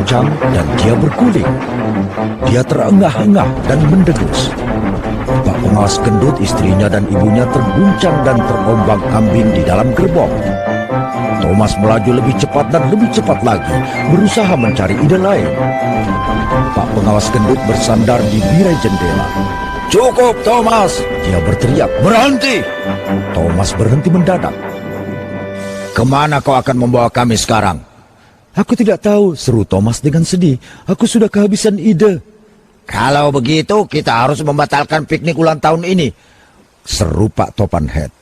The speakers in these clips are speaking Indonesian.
kencang dan dia berguling. Dia terengah-engah dan mendengus. Pak pengawas gendut, istrinya dan ibunya terguncang dan terombang-ambing di dalam gerbong. Thomas melaju lebih cepat dan lebih cepat lagi, berusaha mencari ide lain. Pak pengawas gendut bersandar di birai jendela. "Cukup, Thomas!" dia berteriak. "Berhenti!" Thomas berhenti mendadak. "Kemana kau akan membawa kami sekarang?" "Aku tidak tahu," seru Thomas dengan sedih. "Aku sudah kehabisan ide." "Kalau begitu, kita harus membatalkan piknik ulang tahun ini," seru Pak Topan Head.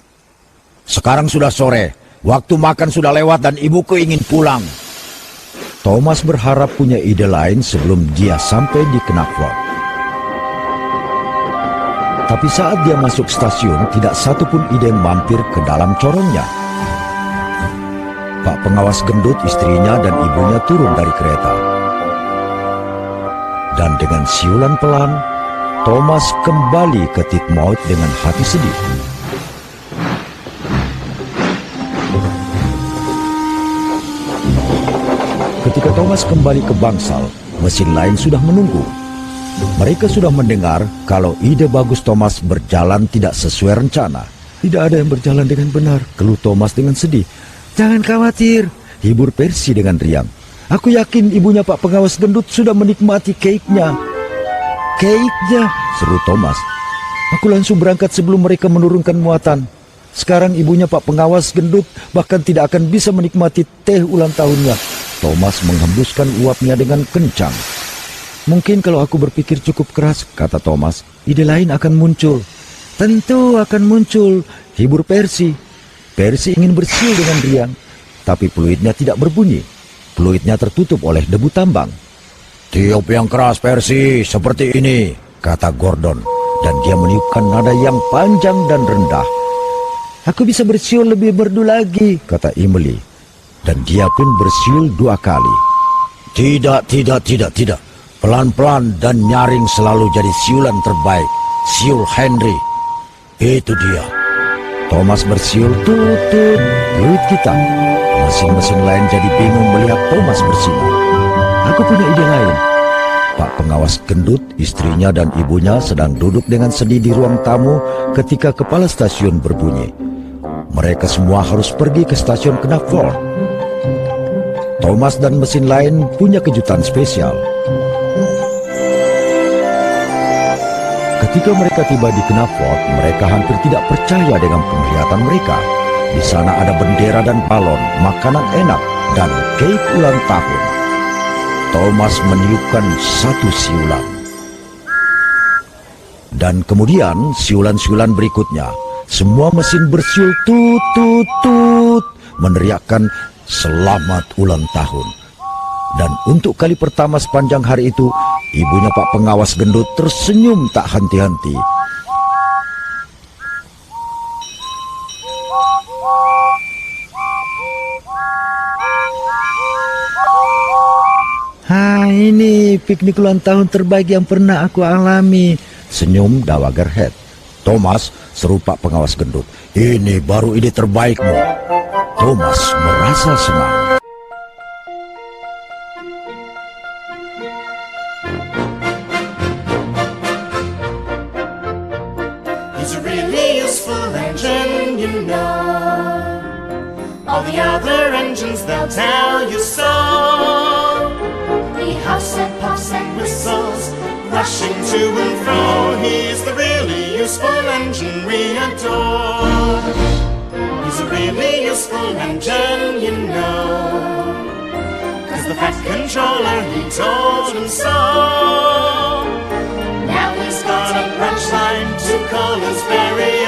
"Sekarang sudah sore, waktu makan sudah lewat dan ibuku ingin pulang." Thomas berharap punya ide lain sebelum dia sampai di Knapford. Tapi saat dia masuk stasiun, tidak satupun ide yang mampir ke dalam corongnya. Pak pengawas gendut, istrinya dan ibunya turun dari kereta. Dan dengan siulan pelan, Thomas kembali ke Titmouth dengan hati sedih. Ketika Thomas kembali ke bangsal, mesin lain sudah menunggu. Mereka sudah mendengar kalau ide bagus Thomas berjalan tidak sesuai rencana. "Tidak ada yang berjalan dengan benar," keluh Thomas dengan sedih. "Jangan khawatir," hibur Percy dengan riang. "Aku yakin ibunya Pak pengawas gendut sudah menikmati cake-nya." "Cake-nya?" seru Thomas. "Aku langsung berangkat sebelum mereka menurunkan muatan. Sekarang ibunya Pak pengawas gendut bahkan tidak akan bisa menikmati teh ulang tahunnya." Thomas menghembuskan uapnya dengan kencang. "Mungkin kalau aku berpikir cukup keras," kata Thomas, "ide lain akan muncul." "Tentu akan muncul," hibur Percy. Percy ingin bersiul dengan riang, tapi peluitnya tidak berbunyi. Peluitnya tertutup oleh debu tambang. "Tiup yang keras, Percy, seperti ini," kata Gordon, dan dia meniupkan nada yang panjang dan rendah. "Aku bisa bersiul lebih merdu lagi," kata Emily, dan dia pun bersiul 2 kali. Tidak. Pelan-pelan dan nyaring selalu jadi siulan terbaik. Siul Henry. Itu dia." Thomas bersiul, "Tut-tut, fluid kita." Mesin-mesin lain jadi bingung melihat Thomas bersiul. "Aku punya ide lain." Pak pengawas gendut, istrinya dan ibunya sedang duduk dengan sedih di ruang tamu ketika kepala stasiun berbunyi. Mereka semua harus pergi ke stasiun Knapford. Thomas dan mesin lain punya kejutan spesial. Ketika mereka tiba di Knapford, mereka hampir tidak percaya dengan penglihatan mereka. Di sana ada bendera dan balon, makanan enak, dan cake ulang tahun. Thomas meniupkan 1 siulan. Dan kemudian siulan-siulan berikutnya, semua mesin bersiul tut-tut-tut, meneriakkan selamat ulang tahun. Dan untuk kali pertama sepanjang hari itu, ibunya Pak pengawas gendut tersenyum tak henti-henti. "Ini piknik ulang tahun terbaik yang pernah aku alami," senyum Dowager Head. "Thomas," seru Pak pengawas gendut, "ini baru ide terbaikmu." Thomas merasa senang. He's a really useful engine, you know. All the other engines, they'll tell you so. He huffs and puffs and whistles, rushing to and fro. He's the really useful engine we adore. He's a really useful engine, you know. 'Cause the Fat Controller, he told him so. Now he's got a punchline to call his very